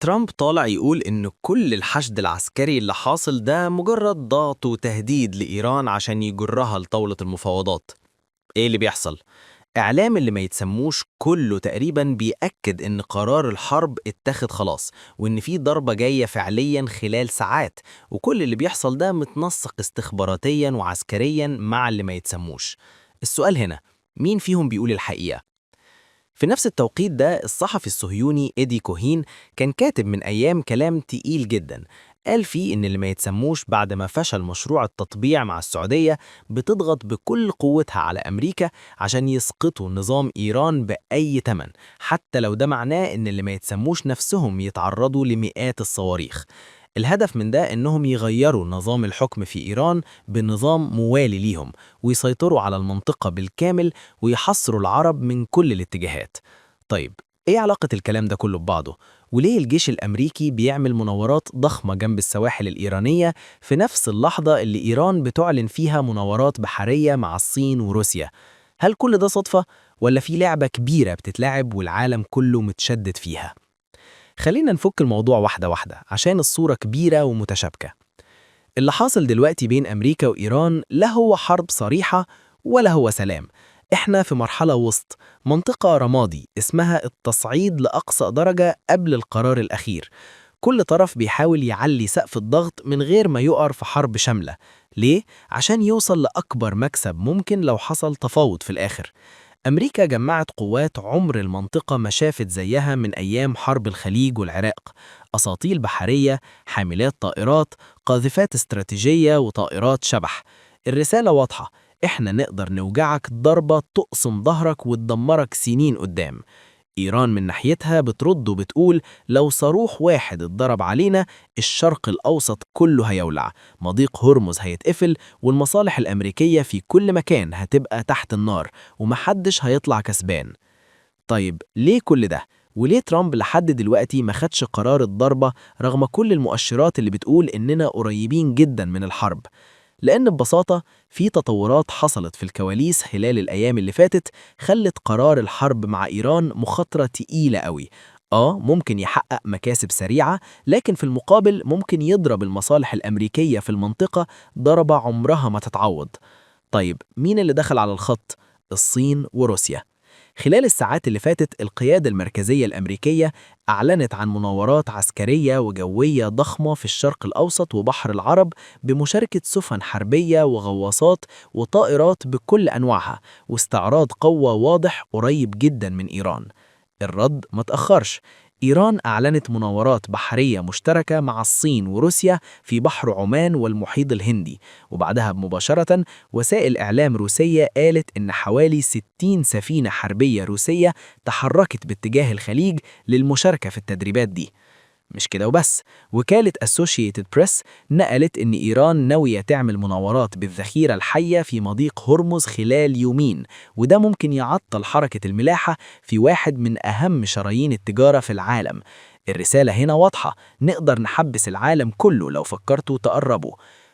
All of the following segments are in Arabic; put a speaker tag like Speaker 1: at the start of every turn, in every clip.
Speaker 1: ترامب طالع يقول إن كل الحشد العسكري اللي حاصل ده مجرد ضغط وتهديد لإيران عشان يجرها لطاولة المفاوضات. إيه اللي بيحصل؟ إعلام اللي ما يتسموش كله تقريبا بيأكد إن قرار الحرب اتخذ خلاص، وإن في ضربة جاية فعليا خلال ساعات، وكل اللي بيحصل ده متنسق استخباراتيا وعسكريا مع اللي ما يتسموش. السؤال هنا، مين فيهم بيقول الحقيقة؟ في نفس التوقيت ده الصحفي الصهيوني إيدي كوهين كان كاتب من أيام كلام تقيل جدا، قال فيه إن اللي ما يتسموش بعد ما فشل مشروع التطبيع مع السعودية بتضغط بكل قوتها على أمريكا عشان يسقطوا نظام إيران بأي تمن، حتى لو ده معناه إن اللي ما يتسموش نفسهم يتعرضوا لمئات الصواريخ. الهدف من ده إنهم يغيروا نظام الحكم في إيران بنظام موالي ليهم، ويسيطروا على المنطقة بالكامل، ويحصروا العرب من كل الاتجاهات. طيب، إيه علاقة الكلام ده كله ببعضه؟ وليه الجيش الأمريكي بيعمل مناورات ضخمة جنب السواحل الإيرانية في نفس اللحظة اللي إيران بتعلن فيها مناورات بحرية مع الصين وروسيا؟ هل كل ده صدفة؟ ولا في لعبة كبيرة بتتلعب والعالم كله متشدد فيها؟ خلينا نفك الموضوع واحدة واحدة عشان الصورة كبيرة ومتشابكة. اللي حاصل دلوقتي بين أمريكا وإيران لا هو حرب صريحة ولا هو سلام. إحنا في مرحلة وسط، منطقة رمادي اسمها التصعيد لأقصى درجة قبل القرار الأخير. كل طرف بيحاول يعلي سقف الضغط من غير ما يقع في حرب شاملة. ليه؟ عشان يوصل لأكبر مكسب ممكن لو حصل تفاوض في الآخر. أمريكا جمعت قوات عمر المنطقة ما شافت زيها من أيام حرب الخليج والعراق، أساطيل بحرية، حاملات طائرات، قاذفات استراتيجية وطائرات شبح. الرسالة واضحة، إحنا نقدر نوجعك ضربة تقسم ظهرك وتدمرك سنين قدام. إيران من ناحيتها بترد وبتقول لو صاروخ واحد اتضرب علينا الشرق الأوسط كله هيولع، مضيق هرمز هيتقفل، والمصالح الأمريكية في كل مكان هتبقى تحت النار، ومحدش هيطلع كسبان. طيب ليه كل ده؟ وليه ترامب لحد دلوقتي ما خدش قرار الضربة رغم كل المؤشرات اللي بتقول إننا قريبين جدا من الحرب؟ لأن ببساطة في تطورات حصلت في الكواليس خلال الأيام اللي فاتت خلت قرار الحرب مع إيران مخاطرة تقيلة قوي. ممكن يحقق مكاسب سريعة، لكن في المقابل ممكن يضرب المصالح الأمريكية في المنطقة ضربة عمرها ما تتعوض. طيب مين اللي دخل على الخط؟ الصين وروسيا. خلال الساعات اللي فاتت القيادة المركزية الأمريكية أعلنت عن مناورات عسكرية وجوية ضخمة في الشرق الأوسط وبحر العرب بمشاركة سفن حربية وغواصات وطائرات بكل أنواعها، واستعراض قوة واضح قريب جدا من إيران. الرد ما تأخرش، إيران أعلنت مناورات بحرية مشتركة مع الصين وروسيا في بحر عمان والمحيط الهندي، وبعدها مباشرة وسائل إعلام روسية قالت إن حوالي 60 سفينة حربية روسية تحركت باتجاه الخليج للمشاركة في التدريبات دي. مش كده وبس، وكالة Associated Press نقلت إن إيران ناوية تعمل مناورات بالذخيرة الحية في مضيق هرمز خلال يومين، وده ممكن يعطل حركة الملاحة في واحد من أهم شرايين التجارة في العالم. الرسالة هنا واضحة، نقدر نحبس العالم كله لو فكرتوا تقربوا.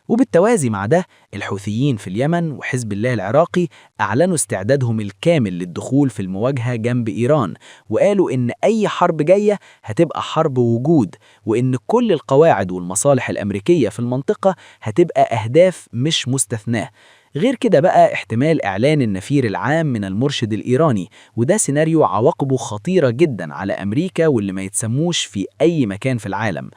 Speaker 1: وبالتوازي مع ده الحوثيين في اليمن وحزب الله العراقي أعلنوا استعدادهم الكامل للدخول في المواجهة جنب إيران، وقالوا إن أي حرب جاية هتبقى حرب وجود، وإن كل القواعد والمصالح الأمريكية في المنطقة هتبقى أهداف مش مستثناة. غير كده بقى احتمال إعلان النفير العام من المرشد الإيراني، وده سيناريو عواقبه خطيرة جدا على أمريكا واللي ما يتسموش في أي مكان في العالم.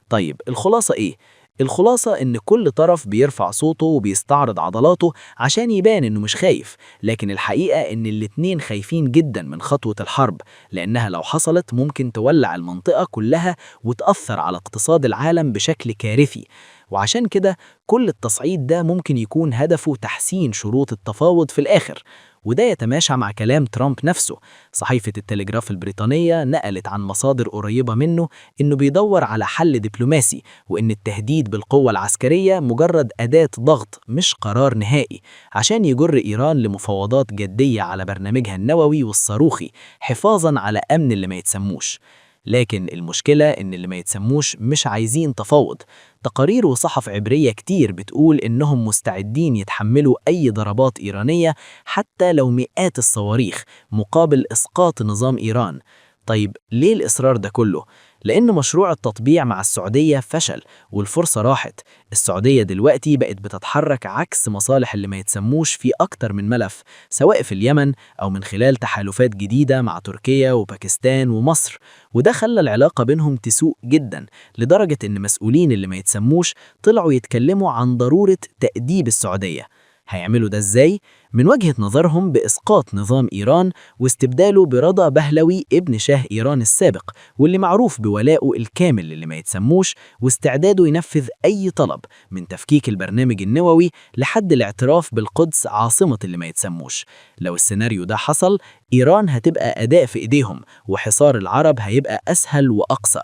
Speaker 1: طيب الخلاصة إيه؟ الخلاصة إن كل طرف بيرفع صوته وبيستعرض عضلاته عشان يبان إنه مش خايف، لكن الحقيقة إن الاتنين خايفين جدا من خطوة الحرب، لأنها لو حصلت ممكن تولع المنطقة كلها وتأثر على اقتصاد العالم بشكل كارثي. وعشان كده كل التصعيد ده ممكن يكون هدفه تحسين شروط التفاوض في الآخر، وده يتماشى مع كلام ترامب نفسه. صحيفة التلغراف البريطانية نقلت عن مصادر قريبة منه إنه بيدور على حل دبلوماسي، وإن التهديد بالقوة العسكرية مجرد أداة ضغط مش قرار نهائي، عشان يجر إيران لمفاوضات جدية على برنامجها النووي والصاروخي حفاظاً على أمن اللي ما يتسموش. لكن المشكلة إن اللي ما يتسموش مش عايزين تفاوض. تقارير وصحف عبرية كتير بتقول إنهم مستعدين يتحملوا أي ضربات إيرانية حتى لو مئات الصواريخ مقابل إسقاط نظام إيران. طيب ليه الإصرار ده كله؟ لأن مشروع التطبيع مع السعودية فشل والفرصة راحت. السعودية دلوقتي بقت بتتحرك عكس مصالح اللي ما يتسموش في أكتر من ملف، سواء في اليمن أو من خلال تحالفات جديدة مع تركيا وباكستان ومصر، وده خلى العلاقة بينهم تسوء جدا، لدرجة إن مسؤولين اللي ما يتسموش طلعوا يتكلموا عن ضرورة تأديب السعودية. هيعملوا ده إزاي؟ من وجهة نظرهم بإسقاط نظام إيران واستبداله برضا بهلوي ابن شاه إيران السابق، واللي معروف بولائه الكامل اللي ما يتسموش واستعداده ينفذ أي طلب، من تفكيك البرنامج النووي لحد الاعتراف بالقدس عاصمة اللي ما يتسموش. لو السيناريو ده حصل، إيران هتبقى أداة في إيديهم، وحصار العرب هيبقى أسهل وأقصى.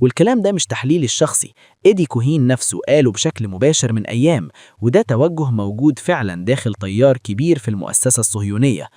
Speaker 1: والكلام ده مش تحليلي الشخصي، إيدي كوهين نفسه قاله بشكل مباشر من أيام، وده توجه موجود فعلا داخل تيار كبير في المؤسسة الصهيونية.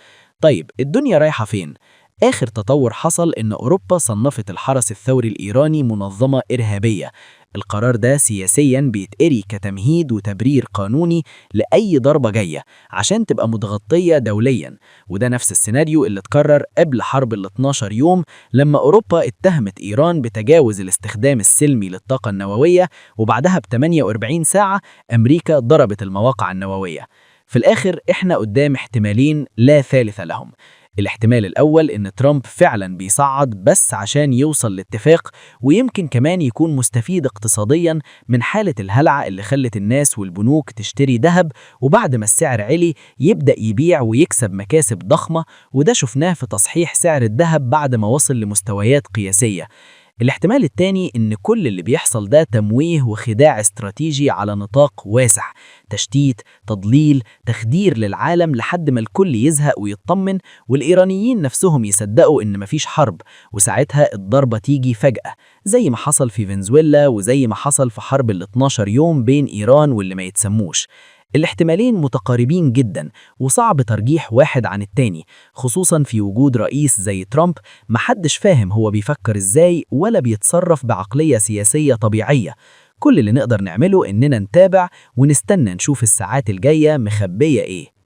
Speaker 1: طيب الدنيا رايحة فين؟ آخر تطور حصل إن أوروبا صنفت الحرس الثوري الإيراني منظمة إرهابية. القرار ده سياسياً بيتقري كتمهيد وتبرير قانوني لأي ضربة جاية عشان تبقى متغطية دولياً، وده نفس السيناريو اللي اتكرر قبل حرب ال 12 يوم، لما أوروبا اتهمت إيران بتجاوز الاستخدام السلمي للطاقة النووية، وبعدها ب 48 ساعة أمريكا ضربت المواقع النووية. في الآخر إحنا قدام احتمالين لا ثالث لهم. الاحتمال الأول إن ترامب فعلا بيصعد بس عشان يوصل لاتفاق، ويمكن كمان يكون مستفيد اقتصاديا من حالة الهلع اللي خلت الناس والبنوك تشتري ذهب، وبعد ما السعر علي يبدأ يبيع ويكسب مكاسب ضخمة، وده شفناه في تصحيح سعر الذهب بعد ما وصل لمستويات قياسية. الاحتمال التاني إن كل اللي بيحصل ده تمويه وخداع استراتيجي على نطاق واسع، تشتيت، تضليل، تخدير للعالم لحد ما الكل يزهق ويطمن، والإيرانيين نفسهم يصدقوا إن مفيش حرب، وساعتها الضربة تيجي فجأة، زي ما حصل في فنزويلا وزي ما حصل في حرب ال 12 يوم بين إيران واللي ما يتسموش. الاحتمالين متقاربين جدا، وصعب ترجيح واحد عن التاني، خصوصا في وجود رئيس زي ترامب محدش فاهم هو بيفكر ازاي ولا بيتصرف بعقلية سياسية طبيعية. كل اللي نقدر نعمله إننا نتابع ونستنى نشوف الساعات الجاية مخبية ايه.